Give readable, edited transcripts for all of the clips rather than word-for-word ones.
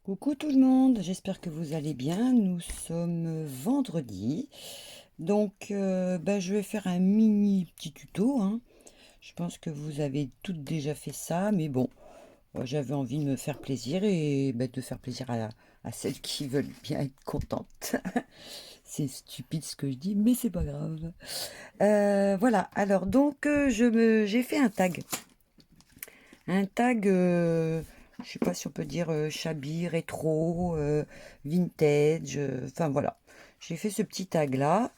Coucou tout le monde, j'espère que vous allez bien. Nous sommes vendredi, donc je vais faire un mini petit tuto, hein. Je pense que vous avez toutes déjà fait ça, mais bon, j'avais envie de me faire plaisir et de faire plaisir à celles qui veulent bien être contentes. C'est stupide ce que je dis, mais c'est pas grave. Voilà, alors donc j'ai fait un tag, je sais pas si on peut dire shabby, rétro, vintage, enfin voilà. J'ai fait ce petit tag là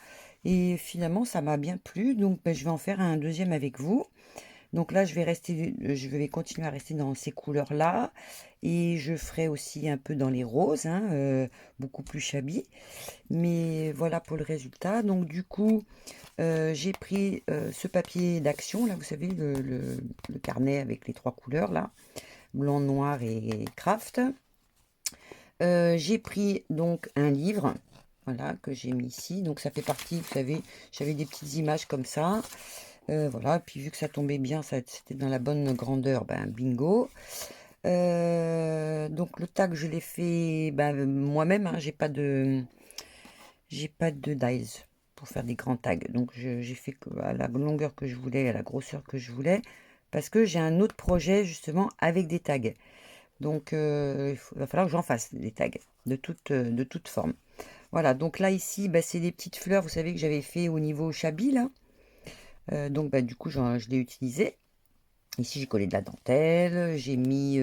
et finalement ça m'a bien plu, donc je vais en faire un deuxième avec vous. Donc là je vais continuer à rester dans ces couleurs là et je ferai aussi un peu dans les roses, hein, beaucoup plus shabby. Mais voilà pour le résultat. Donc du coup j'ai pris ce papier d'action là, vous savez le carnet avec les trois couleurs là blanc, noir et craft. J'ai pris donc un livre, voilà, que j'ai mis ici. Donc ça fait partie, vous savez, j'avais des petites images comme ça. Voilà, puis vu que ça tombait bien, c'était dans la bonne grandeur, bingo. Donc le tag, je l'ai fait moi-même, hein, j'ai pas de dies pour faire des grands tags. Donc j'ai fait à la longueur que je voulais, à la grosseur que je voulais, parce que j'ai un autre projet justement avec des tags. Donc, va falloir que j'en fasse des tags de toute forme. Voilà, donc là, ici, c'est des petites fleurs, vous savez, que j'avais fait au niveau Chabi, là. Donc, du coup, je l'ai utilisé. Ici, j'ai collé de la dentelle. J'ai mis...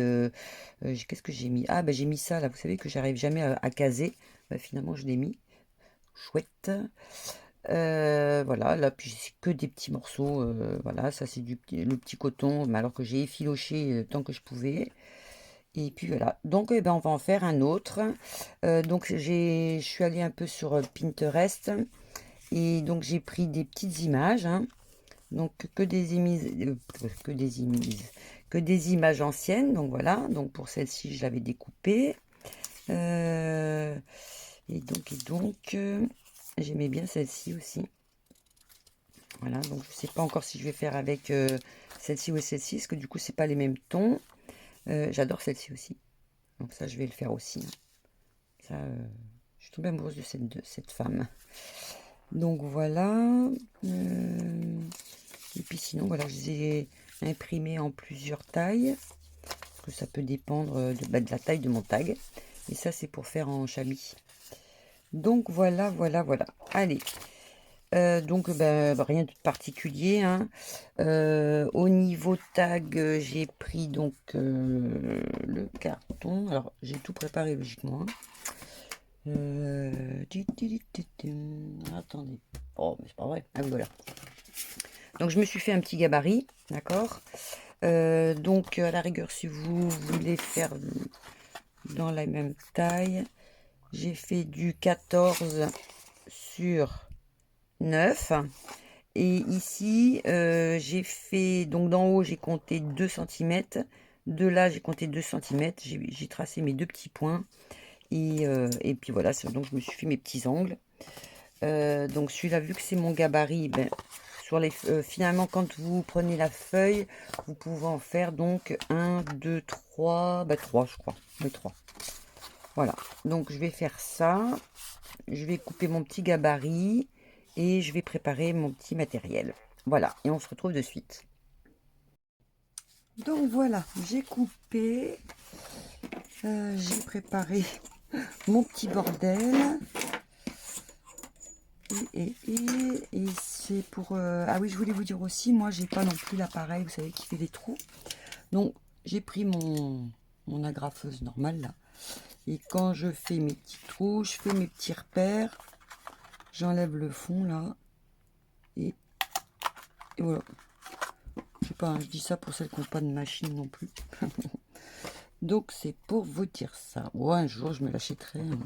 qu'est-ce que j'ai mis? Ah, j'ai mis ça, là, vous savez, que j'arrive jamais à caser. Finalement, je l'ai mis. Chouette. Voilà, là, puis c'est que des petits morceaux. Voilà, ça, c'est le petit coton, mais alors que j'ai effiloché tant que je pouvais. Et puis voilà, donc on va en faire un autre. Donc je suis allée un peu sur Pinterest et donc j'ai pris des petites images, hein. Donc que des images anciennes. Donc voilà, donc pour celle-ci je l'avais découpée. Euh, et donc, j'aimais bien celle-ci aussi. Voilà, donc je sais pas encore si je vais faire avec celle-ci ou celle-ci, parce que du coup c'est pas les mêmes tons. J'adore celle-ci aussi. Donc ça, je vais le faire aussi, hein. Ça, je suis tombée amoureuse de cette femme. Donc voilà. Et puis sinon, voilà, je les ai imprimés en plusieurs tailles. Parce que ça peut dépendre de la taille de mon tag. Et ça, c'est pour faire en chamois. Donc voilà, voilà, voilà. Allez. Donc rien de particulier, hein. Au niveau tag, j'ai pris donc le carton. Alors j'ai tout préparé logiquement, hein. Attendez. Oh, mais c'est pas vrai. Ah oui, voilà. Donc, je me suis fait un petit gabarit, d'accord. Donc, à la rigueur, si vous voulez faire dans la même taille, j'ai fait du 14 sur 9. Et ici, j'ai fait, donc d'en haut, j'ai compté 2 cm. De là, j'ai compté 2 cm. J'ai tracé mes deux petits points. Et puis voilà, donc je me suis fait mes petits angles. Donc celui-là, vu que c'est mon gabarit, finalement, quand vous prenez la feuille, vous pouvez en faire donc un, 2, 3, 3 je crois. Oui, 3. Voilà, donc je vais faire ça. Je vais couper mon petit gabarit et je vais préparer mon petit matériel. Voilà, et on se retrouve de suite. Donc voilà, j'ai coupé, j'ai préparé mon petit bordel. Et c'est pour... Ah oui, je voulais vous dire aussi, moi, j'ai pas non plus l'appareil, vous savez, qui fait des trous. Donc, j'ai pris mon agrafeuse normale, là. Et quand je fais mes petits trous, je fais mes petits repères. J'enlève le fond, là. Et voilà. Je sais pas, hein, je dis ça pour celles qui n'ont pas de machine non plus. Donc, c'est pour vous dire ça. Bon, un jour, je me l'achèterai, hein.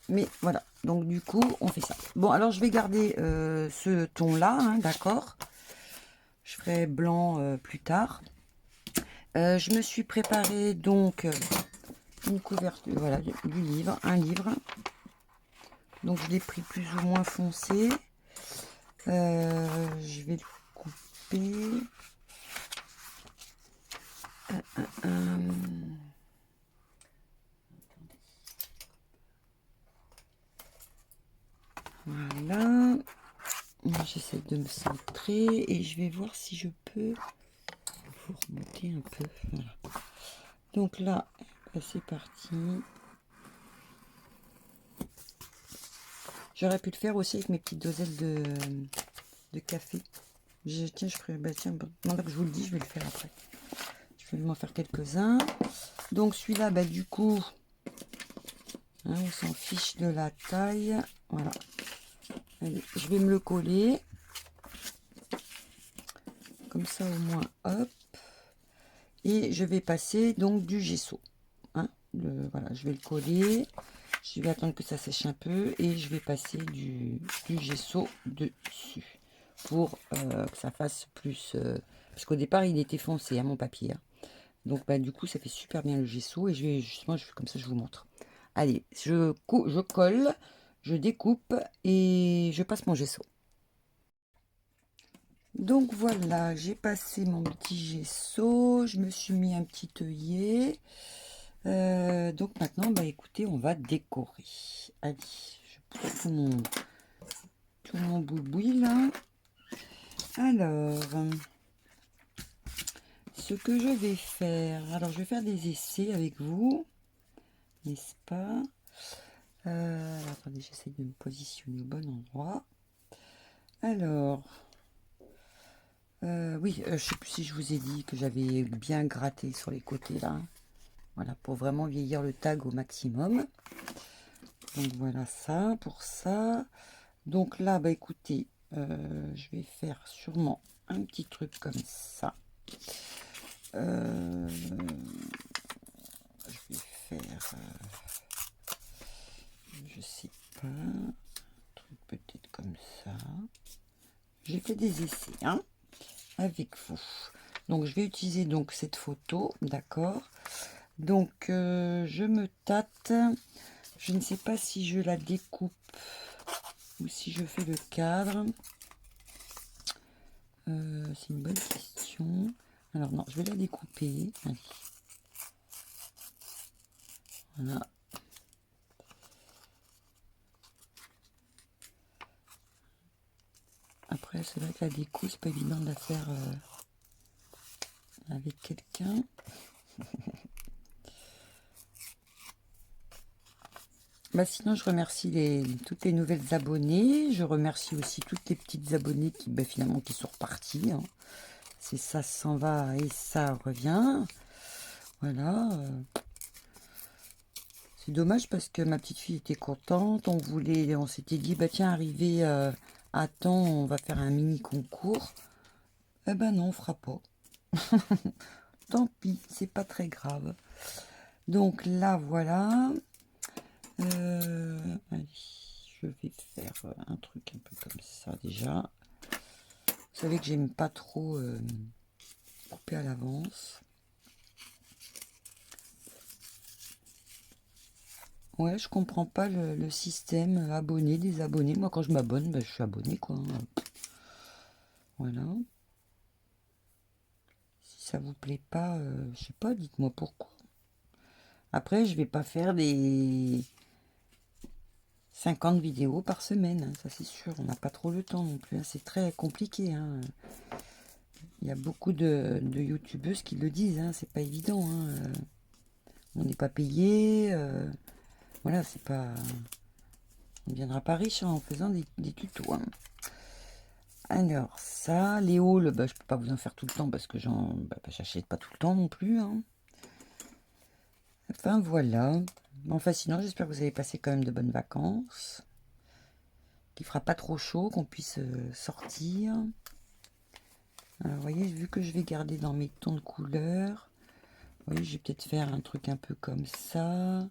Mais voilà, donc du coup, on fait ça. Bon, alors je vais garder ce ton-là, hein, d'accord. Je ferai blanc plus tard. Je me suis préparé donc une couverture, voilà, du livre, un livre. Donc je l'ai pris plus ou moins foncé. Je vais le couper. j'essaie de me centrer et je vais voir si je peux vous remonter un peu. Voilà. Donc là, c'est parti. J'aurais pu le faire aussi avec mes petites dosettes de café. Tiens, je ferai, bah, tiens, maintenant que je vous le dis, je vais le faire après. Je vais m'en faire quelques-uns. Donc celui-là, bah, du coup, hein, on s'en fiche de la taille. Voilà. Allez, je vais me le coller. Comme ça au moins, hop. Et je vais passer donc du gesso. Hein, voilà, je vais le coller. Je vais attendre que ça sèche un peu et je vais passer du gesso dessus pour que ça fasse plus... parce qu'au départ, il était foncé, hein, mon papier. Hein. Donc, bah, du coup, ça fait super bien le gesso et je vais justement, je fais comme ça, je vous montre. Allez, je colle, je découpe et je passe mon gesso. Donc voilà, j'ai passé mon petit gesso, je me suis mis un petit œillet. Donc maintenant, bah écoutez, on va décorer. Allez, je prends tout mon boui là. Alors, ce que je vais faire, alors je vais faire des essais avec vous, n'est-ce pas? Attendez, j'essaie de me positionner au bon endroit. Alors, oui, je sais plus si je vous ai dit que j'avais bien gratté sur les côtés là. Voilà, pour vraiment vieillir le tag au maximum. Donc voilà ça, pour ça. Donc là, bah écoutez, je vais faire sûrement un petit truc comme ça. Je vais faire, je sais pas, un truc peut-être comme ça. J'ai fait des essais, hein, avec vous. Donc je vais utiliser donc cette photo, d'accord. Donc je me tâte. Je ne sais pas si je la découpe ou si je fais le cadre. C'est une bonne question. Alors non, je vais la découper. Allez. Voilà. Après, c'est vrai que la déco, c'est pas évident de la faire avec quelqu'un. Bah sinon, je remercie toutes les nouvelles abonnées. Je remercie aussi toutes les petites abonnées qui, bah, finalement, qui sont reparties. Hein. C'est ça s'en va et ça revient. Voilà. C'est dommage parce que ma petite fille était contente. On s'était dit, bah tiens, arrivé à temps, on va faire un mini concours. Eh ben non, on fera pas. Tant pis, c'est pas très grave. Donc là, voilà. Allez, je vais faire un truc un peu comme ça déjà. Vous savez que j'aime pas trop couper à l'avance. Ouais, je comprends pas le système abonné, désabonné. Moi, quand je m'abonne, ben, je suis abonné, quoi. Voilà. Si ça vous plaît pas, je sais pas, dites-moi pourquoi. Après, je vais pas faire des 50 vidéos par semaine, hein, ça c'est sûr. On n'a pas trop le temps non plus. Hein. C'est très compliqué. Hein. Il y a beaucoup de youtubeuses qui le disent. Hein. C'est pas évident. Hein. On n'est pas payé. Voilà, c'est pas. On ne viendra pas riche hein, en faisant des tutos. Hein. Alors, ça, les hauls, bah, je peux pas vous en faire tout le temps parce que j'achète pas tout le temps non plus. Hein. Enfin, voilà. Enfin, sinon, j'espère que vous avez passé quand même de bonnes vacances. Qu'il fera pas trop chaud, qu'on puisse sortir. Alors, vous voyez, vu que je vais garder dans mes tons de couleur, vous voyez, je vais peut-être faire un truc un peu comme ça.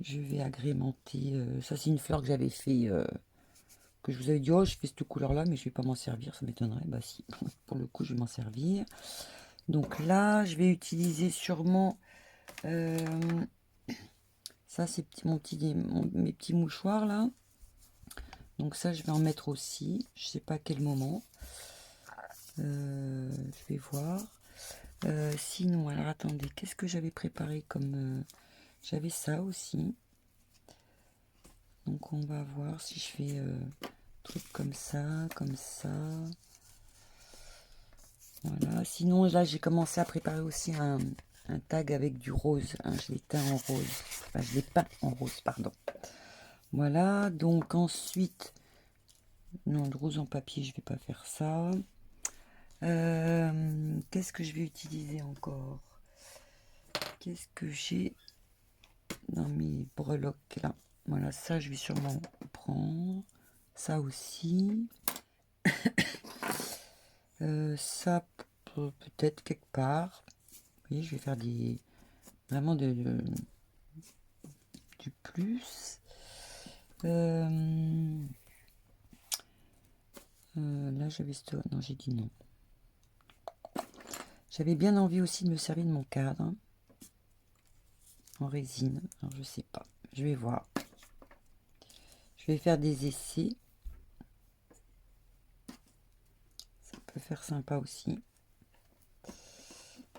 Je vais agrémenter. Ça, c'est une fleur que j'avais fait. Que je vous avais dit, oh, je fais cette couleur-là, mais je vais pas m'en servir, ça m'étonnerait. Bah, si, pour le coup, je vais m'en servir. Donc là, je vais utiliser sûrement. Ça, c'est mes petits mouchoirs là. Donc ça, je vais en mettre aussi. Je sais pas à quel moment. Je vais voir. Sinon, alors attendez, qu'est-ce que j'avais préparé comme... j'avais ça aussi. Donc on va voir si je fais trucs comme ça, comme ça. Voilà. Sinon, là, j'ai commencé à préparer aussi un tag avec du rose. Hein. Je l'ai teint en rose. Enfin, je l'ai peint en rose, pardon. Voilà. Donc, ensuite... Non, de rose en papier, je vais pas faire ça. Qu'est-ce que je vais utiliser encore? Qu'est-ce que j'ai dans mes breloques, là? Voilà, ça, je vais sûrement prendre. Ça aussi. Ça, peut-être quelque part. Vous voyez, je vais faire des... Vraiment du plus. Là, j'avais... Non, j'ai dit non. J'avais bien envie aussi de me servir de mon cadre. En résine. Alors, je sais pas. Je vais voir. Je vais faire des essais. Ça peut faire sympa aussi.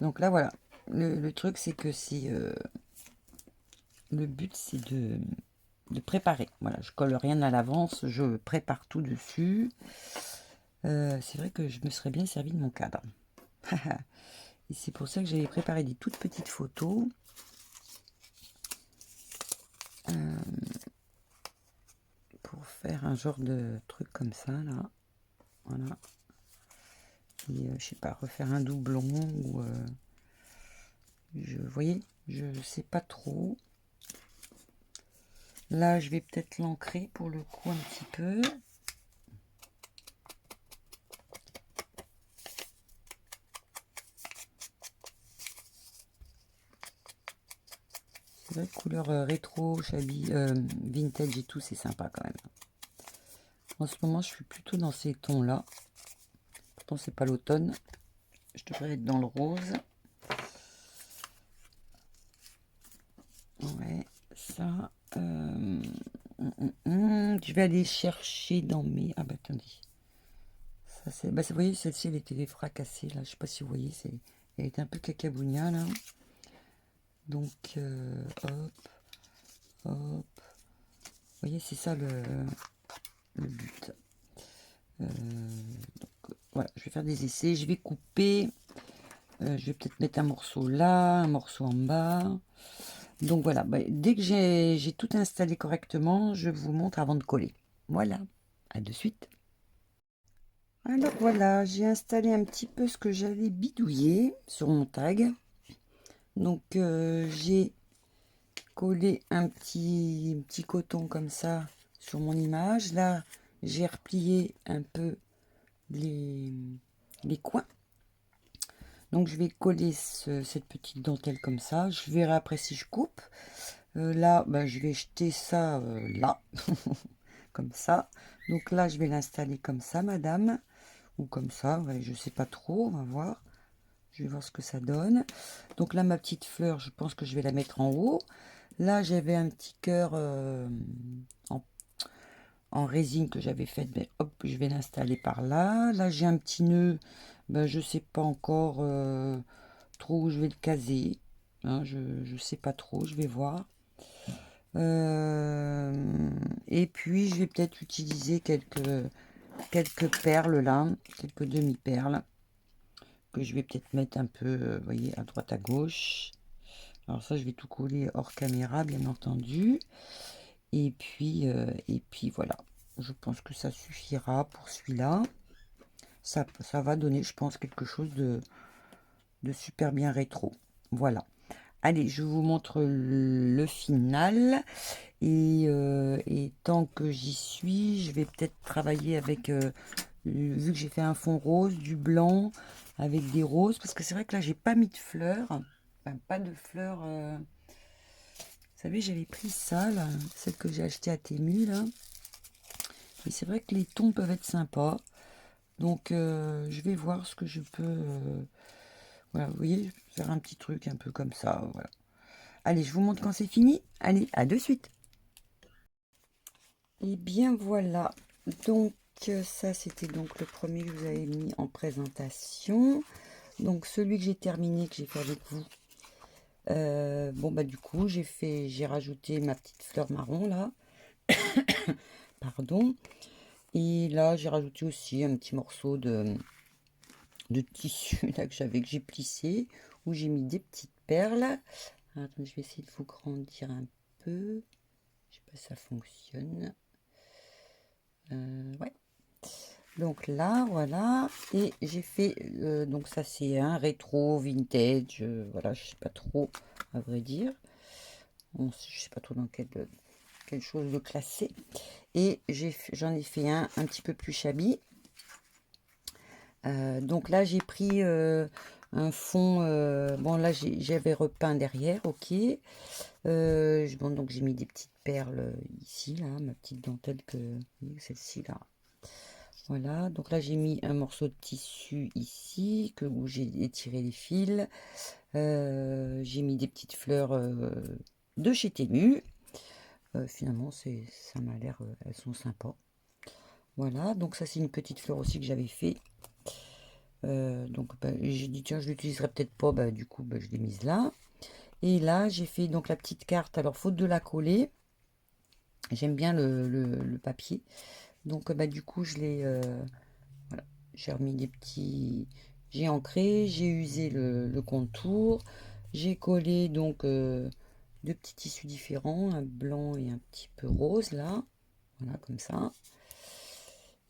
Donc là, voilà. Le truc, c'est que c'est... le but, c'est de préparer. Voilà, je colle rien à l'avance. Je prépare tout dessus. C'est vrai que je me serais bien servi de mon cadre. Et c'est pour ça que j'avais préparé des toutes petites photos. Pour faire un genre de truc comme ça, là. Voilà. Et je sais pas, refaire un doublon ou... vous voyez, je sais pas trop. Là, je vais peut-être l'ancrer pour le coup un petit peu. C'est vrai, couleur rétro, shabby, vintage et tout, c'est sympa quand même. En ce moment, je suis plutôt dans ces tons-là. Pourtant, c'est pas l'automne. Je devrais être dans le rose. Ouais, ça. Je vais aller chercher dans mes... Ah bah attendez. Ça, c'est... Bah, vous voyez, celle-ci, elle était fracassée, là. Je sais pas si vous voyez, elle était un peu cacabounia, là. Donc, hop, hop. Vous voyez, c'est ça le but. Donc, voilà, je vais faire des essais. Je vais couper. Je vais peut-être mettre un morceau là, un morceau en bas. Donc voilà, bah, dès que j'ai tout installé correctement, je vous montre avant de coller. Voilà, à de suite. Alors voilà, j'ai installé un petit peu ce que j'avais bidouillé sur mon tag. Donc j'ai collé un petit coton comme ça sur mon image. Là, j'ai replié un peu les coins. Donc je vais coller cette petite dentelle comme ça. Je verrai après si je coupe. Là, bah, je vais jeter ça là, comme ça. Donc là, je vais l'installer comme ça, madame. Ou comme ça, ouais, je sais pas trop, on va voir. Je vais voir ce que ça donne. Donc là, ma petite fleur, je pense que je vais la mettre en haut. Là, j'avais un petit cœur en résine que j'avais fait. Mais hop, je vais l'installer par là. Là, j'ai un petit nœud. Ben, je sais pas encore trop où je vais le caser. Hein, je sais pas trop, je vais voir. Et puis, je vais peut-être utiliser quelques perles là, quelques demi-perles. Que je vais peut-être mettre un peu, vous voyez, à droite, à gauche. Alors ça, je vais tout coller hors caméra, bien entendu. Et puis voilà. Je pense que ça suffira pour celui-là. Ça va donner, je pense, quelque chose de super bien rétro. Voilà. Allez, je vous montre le final. Et tant que j'y suis, je vais peut-être travailler avec, vu que j'ai fait un fond rose, du blanc, avec des roses. Parce que c'est vrai que là, j'ai pas mis de fleurs. Enfin, pas de fleurs. Vous savez, j'avais pris ça, là, celle que j'ai achetée à Temu, là. Et c'est vrai que les tons peuvent être sympas. Donc, je vais voir ce que je peux... voilà, vous voyez, faire un petit truc un peu comme ça, voilà. Allez, je vous montre quand c'est fini. Allez, à de suite. Et bien voilà. Donc, ça, c'était donc le premier que je vous avais mis en présentation. Donc, celui que j'ai terminé, que j'ai fait avec vous. Bon, bah du coup, j'ai rajouté ma petite fleur marron, là. Pardon. Et là, j'ai rajouté aussi un petit morceau de tissu là que j'ai plissé, où j'ai mis des petites perles. Alors, attendez, je vais essayer de vous grandir un peu. Je sais pas si ça fonctionne. Ouais. Donc là, voilà. Et j'ai fait, donc ça c'est un rétro vintage. Voilà, je sais pas trop, à vrai dire. Je sais pas trop dans quelle chose de classé. Et j'en ai fait un petit peu plus shabby. Donc là, j'ai pris un fond. Bon, là, j'avais repeint derrière, ok. Bon, donc j'ai mis des petites perles ici, là, ma petite dentelle celle-ci là. Voilà, donc là j'ai mis un morceau de tissu ici où j'ai étiré les fils. J'ai mis des petites fleurs de chez Temu. Finalement, ça m'a l'air, elles sont sympas. Voilà, donc ça c'est une petite fleur aussi que j'avais fait. Donc bah, j'ai dit tiens je l'utiliserai peut-être pas, bah, du coup bah, je l'ai mise là. Et là j'ai fait donc la petite carte, alors faute de la coller, j'aime bien le papier. Donc bah, du coup je l'ai, voilà, j'ai remis des petits, j'ai ancré, j'ai usé le contour, j'ai collé donc deux petits tissus différents, un blanc et un petit peu rose là, voilà comme ça.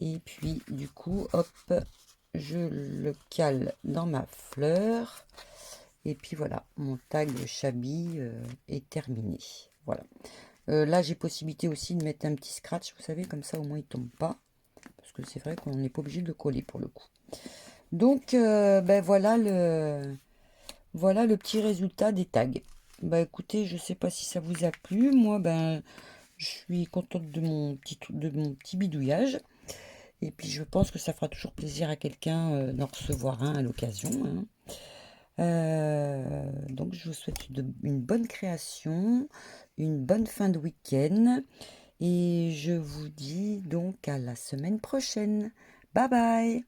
Et puis du coup hop, je le cale dans ma fleur. Et puis voilà, mon tag Shabby est terminé. Voilà. Là, j'ai possibilité aussi de mettre un petit scratch, vous savez, comme ça au moins il tombe pas. Parce que c'est vrai qu'on n'est pas obligé de le coller pour le coup. Donc, ben voilà le petit résultat des tags. Bah écoutez, je sais pas si ça vous a plu. Moi, ben, je suis contente de mon petit bidouillage. Et puis, je pense que ça fera toujours plaisir à quelqu'un d'en recevoir un à l'occasion, hein. Donc, je vous souhaite une bonne création, une bonne fin de week-end. Et je vous dis donc à la semaine prochaine. Bye bye!